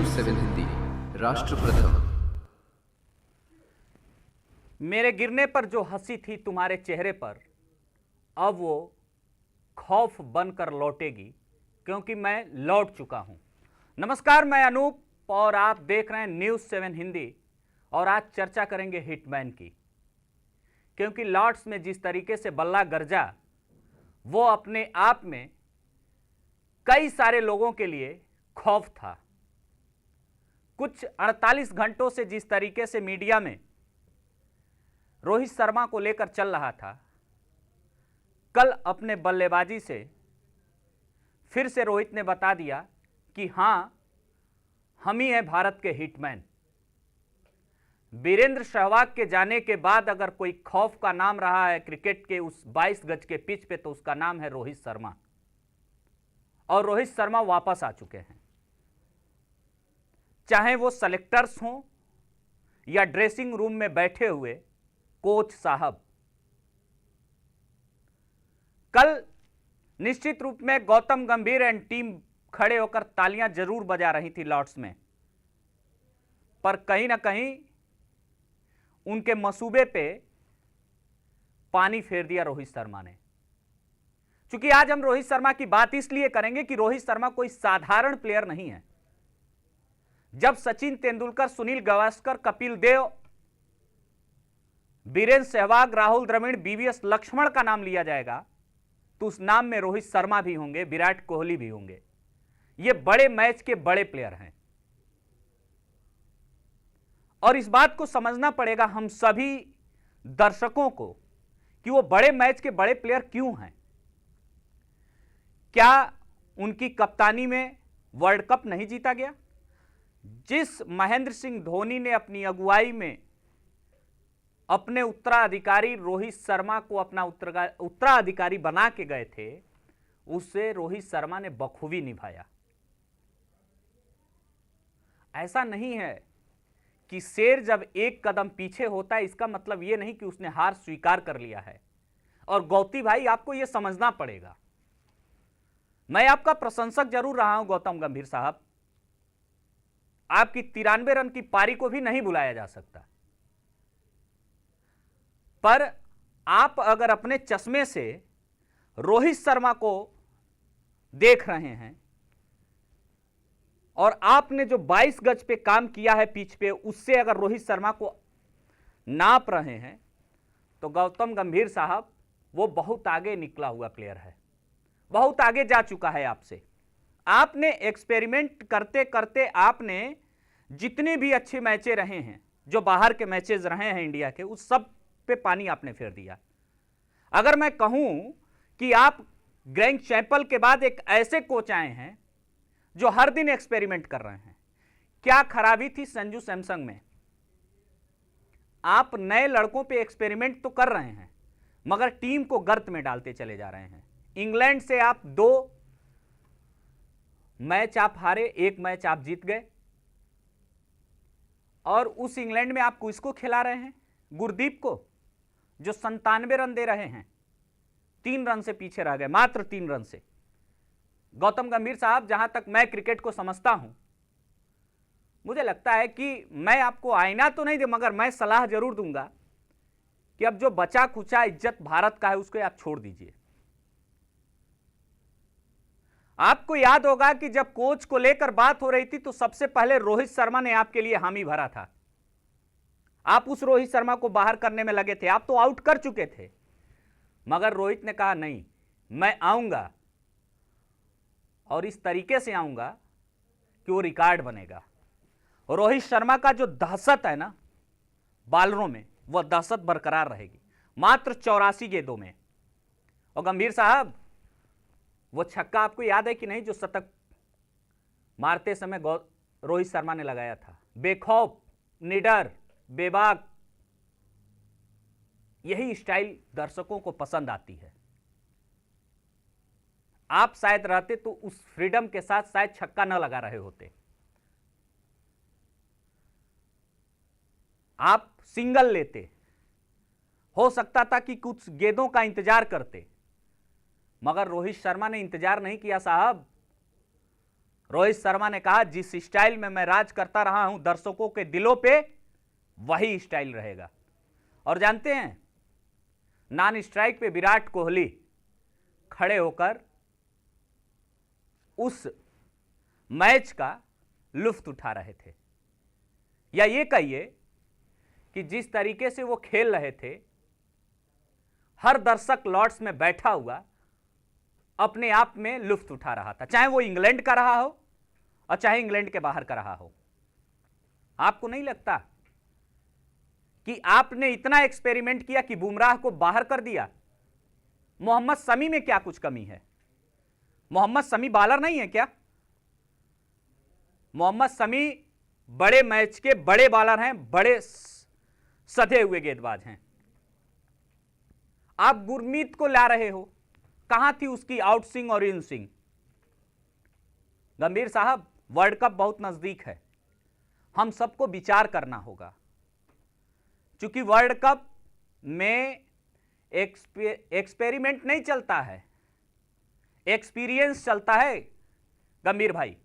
News 7 Hindi राष्ट्र प्रथम। मेरे गिरने पर जो हंसी थी तुम्हारे चेहरे पर, अब वो खौफ बनकर लौटेगी, क्योंकि मैं लौट चुका हूं। नमस्कार, मैं अनूप और आप देख रहे हैं न्यूज 7 हिंदी। और आज चर्चा करेंगे हिटमैन की, क्योंकि लॉर्ड्स में जिस तरीके से बल्ला गरजा, वो अपने आप में कई सारे लोगों के लिए खौफ था। कुछ 48 घंटों से जिस तरीके से मीडिया में रोहित शर्मा को लेकर चल रहा था, कल अपने बल्लेबाजी से फिर से रोहित ने बता दिया कि हां, हम ही हैं भारत के हिटमैन। वीरेंद्र सहवाग के जाने के बाद अगर कोई खौफ का नाम रहा है क्रिकेट के उस 22 गज के पिच पे, तो उसका नाम है रोहित शर्मा। और रोहित शर्मा वापस आ चुके हैं, चाहे वो सेलेक्टर्स हों या ड्रेसिंग रूम में बैठे हुए कोच साहब। कल निश्चित रूप में गौतम गंभीर एंड टीम खड़े होकर तालियां जरूर बजा रही थी लॉर्ड्स में, पर कहीं ना कहीं उनके मसूबे पे पानी फेर दिया रोहित शर्मा ने। क्योंकि आज हम रोहित शर्मा की बात इसलिए करेंगे कि रोहित शर्मा कोई साधारण प्लेयर नहीं है। जब सचिन तेंदुलकर, सुनील गावस्कर, कपिल देव, वीरेंद्र सहवाग, राहुल द्रविड़, वीवीएस लक्ष्मण का नाम लिया जाएगा, तो उस नाम में रोहित शर्मा भी होंगे, विराट कोहली भी होंगे। ये बड़े मैच के बड़े प्लेयर हैं और इस बात को समझना पड़ेगा हम सभी दर्शकों को कि वो बड़े मैच के बड़े प्लेयर क्यों हैं। क्या उनकी कप्तानी में वर्ल्ड कप नहीं जीता गया? जिस महेंद्र सिंह धोनी ने अपनी अगुवाई में अपने उत्तराधिकारी रोहित शर्मा को अपना उत्तराधिकारी बना के गए थे, उससे रोहित शर्मा ने बखूबी निभाया। ऐसा नहीं है कि शेर जब एक कदम पीछे होता है, इसका मतलब यह नहीं कि उसने हार स्वीकार कर लिया है। और गौती भाई, आपको यह समझना पड़ेगा, मैं आपका प्रशंसक जरूर रहा हूं गौतम गंभीर साहब, आपकी 93 रन की पारी को भी नहीं बुलाया जा सकता, पर आप अगर अपने चश्मे से रोहित शर्मा को देख रहे हैं और आपने जो 22 गज पे काम किया है पिच पे, उससे अगर रोहित शर्मा को नाप रहे हैं, तो गौतम गंभीर साहब वो बहुत आगे निकला हुआ प्लेयर है, बहुत आगे जा चुका है आपसे। आपने एक्सपेरिमेंट करते करते आपने जितने भी अच्छे मैचें रहे हैं, जो बाहर के मैचेस रहे हैं इंडिया के, उस सब पे पानी आपने फेर दिया। अगर मैं कहूं कि आप ग्रैंड चैपल के बाद एक ऐसे कोच आए हैं जो हर दिन एक्सपेरिमेंट कर रहे हैं। क्या खराबी थी संजू सैमसंग में? आप नए लड़कों पे एक्सपेरिमेंट तो कर रहे हैं, मगर टीम को गर्त में डालते चले जा रहे हैं। इंग्लैंड से आप 2 मैच आप हारे, 1 मैच आप जीत गए, और उस इंग्लैंड में आप किसको खिला रहे हैं? गुरदीप को, जो 97 रन दे रहे हैं। 3 रन से पीछे रह गए, मात्र 3 रन से। गौतम गंभीर साहब, जहां तक मैं क्रिकेट को समझता हूं, मुझे लगता है कि मैं आपको आईना तो नहीं दे, मगर मैं सलाह जरूर दूंगा कि अब जो बचा खुचा इज्जत भारत का है, उसको आप छोड़ दीजिए। आपको याद होगा कि जब कोच को लेकर बात हो रही थी, तो सबसे पहले रोहित शर्मा ने आपके लिए हामी भरा था। आप उस रोहित शर्मा को बाहर करने में लगे थे, आप तो आउट कर चुके थे, मगर रोहित ने कहा नहीं, मैं आऊंगा और इस तरीके से आऊंगा कि वो रिकॉर्ड बनेगा। रोहित शर्मा का जो दहशत है ना बॉलरों में, वह दहशत बरकरार रहेगी, मात्र 84 गेंदों में। और गंभीर साहब, वो छक्का आपको याद है कि नहीं, जो शतक मारते समय रोहित शर्मा ने लगाया था? बेखौफ, निडर, बेबाक, यही स्टाइल दर्शकों को पसंद आती है। आप शायद रहते तो उस फ्रीडम के साथ शायद छक्का न लगा रहे होते, आप सिंगल लेते, हो सकता था कि कुछ गेंदों का इंतजार करते, मगर रोहित शर्मा ने इंतजार नहीं किया साहब। रोहित शर्मा ने कहा जिस स्टाइल में मैं राज करता रहा हूं दर्शकों के दिलों पे, वही स्टाइल रहेगा। और जानते हैं, नॉन स्ट्राइक पे विराट कोहली खड़े होकर उस मैच का लुत्फ उठा रहे थे, या ये कहिए कि जिस तरीके से वो खेल रहे थे, हर दर्शक लॉर्ड्स में बैठा हुआ अपने आप में लुत्फ उठा रहा था, चाहे वो इंग्लैंड का रहा हो और चाहे इंग्लैंड के बाहर का रहा हो। आपको नहीं लगता कि आपने इतना एक्सपेरिमेंट किया कि बुमराह को बाहर कर दिया? मोहम्मद शमी में क्या कुछ कमी है? मोहम्मद शमी बॉलर नहीं है क्या? मोहम्मद शमी बड़े मैच के बड़े बॉलर हैं, बड़े सधे हुए गेंदबाज हैं। आप गुरमीत को ला रहे हो, कहां थी उसकी आउट स्विंग और इन स्विंग? गंभीर साहब, वर्ल्ड कप बहुत नजदीक है, हम सबको विचार करना होगा, क्योंकि वर्ल्ड कप में एक्सपेरिमेंट नहीं चलता है, एक्सपीरियंस चलता है गंभीर भाई।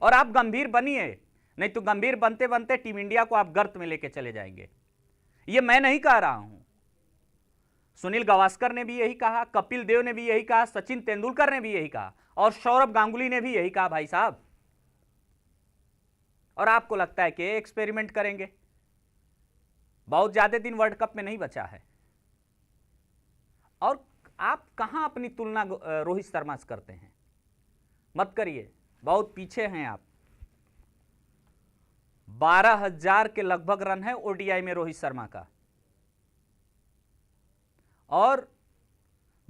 और आप गंभीर बनिए, नहीं तो गंभीर बनते बनते टीम इंडिया को आप गर्त में लेके चले जाएंगे। ये मैं नहीं कह रहा हूं, सुनील गावस्कर ने भी यही कहा, कपिल देव ने भी यही कहा, सचिन तेंदुलकर ने भी यही कहा और सौरभ गांगुली ने भी यही कहा भाई साहब। और आपको लगता है कि एक्सपेरिमेंट करेंगे? बहुत ज्यादा दिन वर्ल्ड कप में नहीं बचा है, और आप कहां अपनी तुलना रोहित शर्मा से करते हैं? मत करिए, बहुत पीछे हैं आप। 12,000 के लगभग रन है ओडीआई में रोहित शर्मा का, और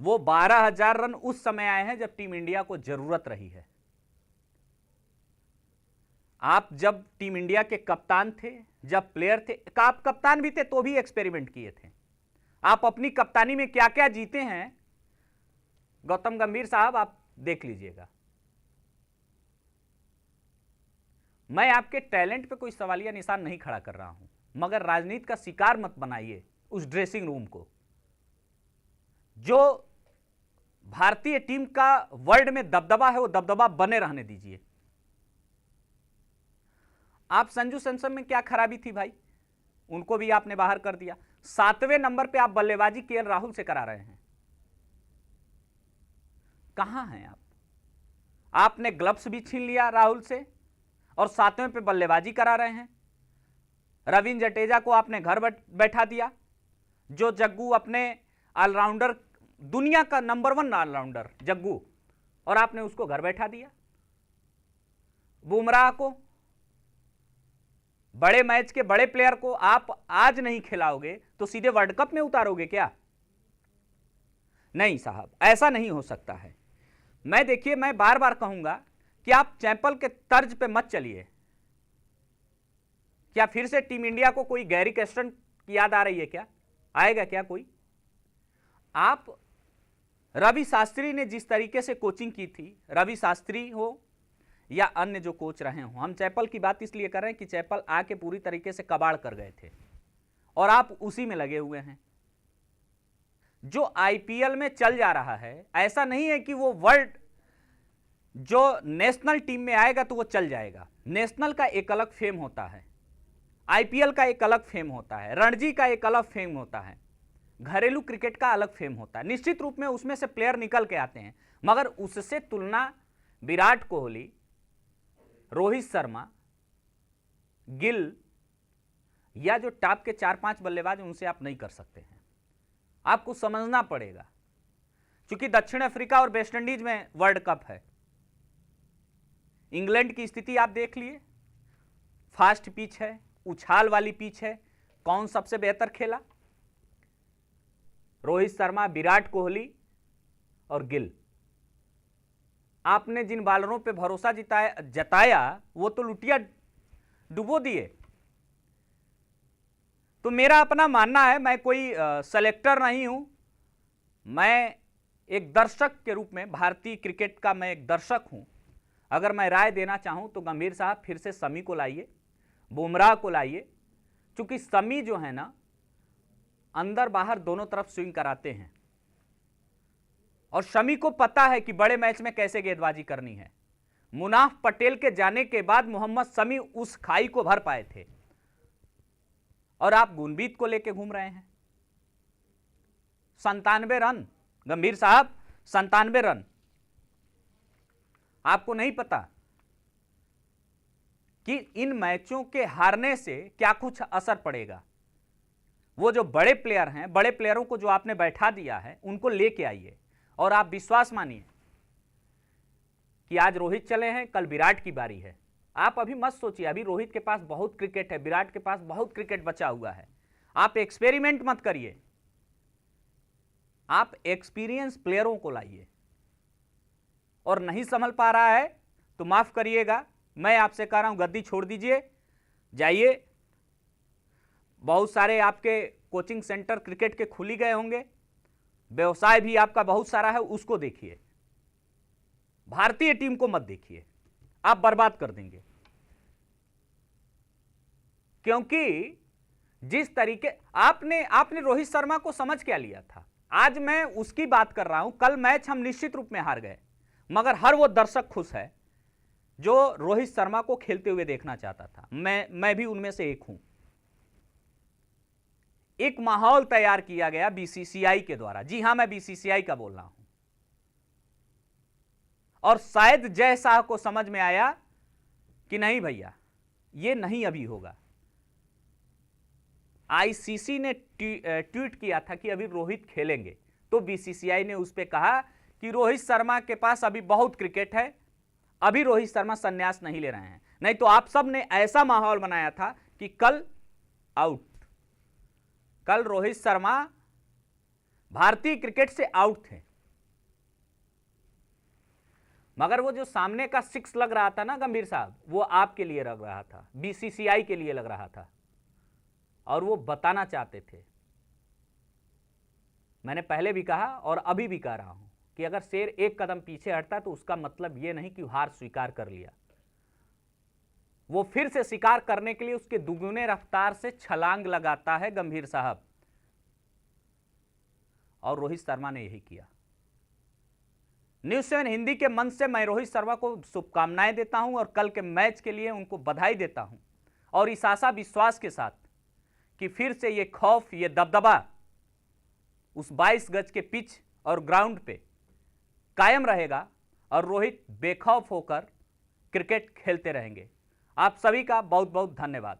वो 12,000 रन उस समय आए हैं जब टीम इंडिया को जरूरत रही है। आप जब टीम इंडिया के कप्तान थे, जब प्लेयर थे, आप कप्तान भी थे तो भी एक्सपेरिमेंट किए थे। आप अपनी कप्तानी में क्या क्या जीते हैं गौतम गंभीर साहब, आप देख लीजिएगा। मैं आपके टैलेंट पे कोई सवालिया निशान नहीं खड़ा कर रहा हूं, मगर राजनीति का शिकार मत बनाइए उस ड्रेसिंग रूम को। जो भारतीय टीम का वर्ल्ड में दबदबा है वो दबदबा बने रहने दीजिए। आप संजू सैमसन में क्या खराबी थी भाई? उनको भी आपने बाहर कर दिया। 7वें नंबर पे आप बल्लेबाजी केएल राहुल से करा रहे हैं। कहां हैं आप? आपने ग्लव्स भी छीन लिया राहुल से और 7वें पे बल्लेबाजी करा रहे हैं। रविंद्र जडेजा को आपने घर बैठा दिया, जो जग्गू अपने ऑलराउंडर, दुनिया का नंबर 1 ऑलराउंडर जग्गू, और आपने उसको घर बैठा दिया। बुमराह को, बड़े मैच के बड़े प्लेयर को आप आज नहीं खिलाओगे तो सीधे वर्ल्ड कप में उतारोगे क्या? नहीं साहब, ऐसा नहीं हो सकता है। मैं देखिए, मैं बार बार कहूंगा कि आप चैपल के तर्ज पे मत चलिए। क्या फिर से टीम इंडिया को कोई गैरी कैस्टन की याद आ रही है क्या? आएगा क्या कोई? आप रवि शास्त्री ने जिस तरीके से कोचिंग की थी, रवि शास्त्री हो या अन्य जो कोच रहे हो, हम चैपल की बात इसलिए कर रहे हैं कि चैपल आके पूरी तरीके से कबाड़ कर गए थे और आप उसी में लगे हुए हैं। जो आईपीएल में चल जा रहा है, ऐसा नहीं है कि वो वर्ल्ड, जो नेशनल टीम में आएगा तो वो चल जाएगा। नेशनल का एक अलग फेम होता है, आईपीएल का एक अलग फेम होता है, रणजी का एक अलग फेम होता है, घरेलू क्रिकेट का अलग फेम होता है। निश्चित रूप में उसमें से प्लेयर निकल के आते हैं, मगर उससे तुलना विराट कोहली, रोहित शर्मा, गिल या जो टॉप के 4-5 बल्लेबाज उनसे आप नहीं कर सकते हैं। आपको समझना पड़ेगा, क्योंकि दक्षिण अफ्रीका और वेस्ट इंडीज में वर्ल्ड कप है। इंग्लैंड की स्थिति आप देख लिए, फास्ट पिच है, उछाल वाली पिच है, कौन सबसे बेहतर खेला? रोहित शर्मा, विराट कोहली और गिल। आपने जिन बॉलरों पे भरोसा जताया वो तो लुटिया डुबो दिए। तो मेरा अपना मानना है, मैं कोई सेलेक्टर नहीं हूं, मैं एक दर्शक के रूप में, भारतीय क्रिकेट का मैं एक दर्शक हूं। अगर मैं राय देना चाहूं तो गंभीर साहब फिर से शमी को लाइए, बुमराह को लाइए, क्योंकि शमी जो है ना, अंदर बाहर दोनों तरफ स्विंग कराते हैं और शमी को पता है कि बड़े मैच में कैसे गेंदबाजी करनी है। मुनाफ पटेल के जाने के बाद मोहम्मद शमी उस खाई को भर पाए थे, और आप गुनबीत को लेके घूम रहे हैं। 97 रन गंभीर साहब, 97 रन। आपको नहीं पता कि इन मैचों के हारने से क्या कुछ असर पड़ेगा। वो जो बड़े प्लेयर हैं, बड़े प्लेयरों को जो आपने बैठा दिया है, उनको लेके आइए और आप विश्वास मानिए कि आज रोहित चले हैं, कल विराट की बारी है। आप अभी मत सोचिए, अभी रोहित के पास बहुत क्रिकेट है, विराट के पास बहुत क्रिकेट बचा हुआ है। आप एक्सपेरिमेंट मत करिए, आप एक्सपीरियंस प्लेयरों को लाइए। और नहीं संभल पा रहा है तो माफ करिएगा, मैं आपसे कह रहा हूं गद्दी छोड़ दीजिए, जाइए। बहुत सारे आपके कोचिंग सेंटर क्रिकेट के खुली गए होंगे, व्यवसाय भी आपका बहुत सारा है, उसको देखिए। भारतीय टीम को मत देखिए, आप बर्बाद कर देंगे। क्योंकि जिस तरीके आपने रोहित शर्मा को समझ क्या लिया था, आज मैं उसकी बात कर रहा हूं। कल मैच हम निश्चित रूप में हार गए, मगर हर वो दर्शक खुश है जो रोहित शर्मा को खेलते हुए देखना चाहता था। मैं भी उनमें से एक हूं। एक माहौल तैयार किया गया बीसीसीआई के द्वारा। जी हां, मैं बीसीसीआई का बोल रहा हूं। और शायद जय शाह को समझ में आया कि नहीं भैया, ये नहीं अभी होगा। आईसीसी ने ट्वीट किया था कि अभी रोहित खेलेंगे, तो बीसीसीआई ने उस पर कहा कि रोहित शर्मा के पास अभी बहुत क्रिकेट है, अभी रोहित शर्मा संन्यास नहीं ले रहे हैं। नहीं तो आप सब ने ऐसा माहौल बनाया था कि कल आउट, कल रोहित शर्मा भारतीय क्रिकेट से आउट थे। मगर वो जो सामने का 6 लग रहा था ना गंभीर साहब, वो आपके लिए लग रहा था, बीसीसीआई के लिए लग रहा था, और वो बताना चाहते थे। मैंने पहले भी कहा और अभी भी कह रहा हूं कि अगर शेर एक कदम पीछे हटता तो उसका मतलब यह नहीं कि हार स्वीकार कर लिया। वो फिर से शिकार करने के लिए उसके दुगुने रफ्तार से छलांग लगाता है गंभीर साहब, और रोहित शर्मा ने यही किया। न्यूज़ 7 हिंदी के मंच से मैं रोहित शर्मा को शुभकामनाएं देता हूं और कल के मैच के लिए उनको बधाई देता हूं, और इस आशा विश्वास के साथ कि फिर से ये खौफ, ये दबदबा उस 22 गज के पिच और ग्राउंड पे कायम रहेगा और रोहित बेखौफ होकर क्रिकेट खेलते रहेंगे। आप सभी का बहुत बहुत धन्यवाद।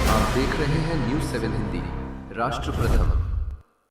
आप देख रहे हैं न्यूज़ 7 हिंदी, राष्ट्र प्रथम।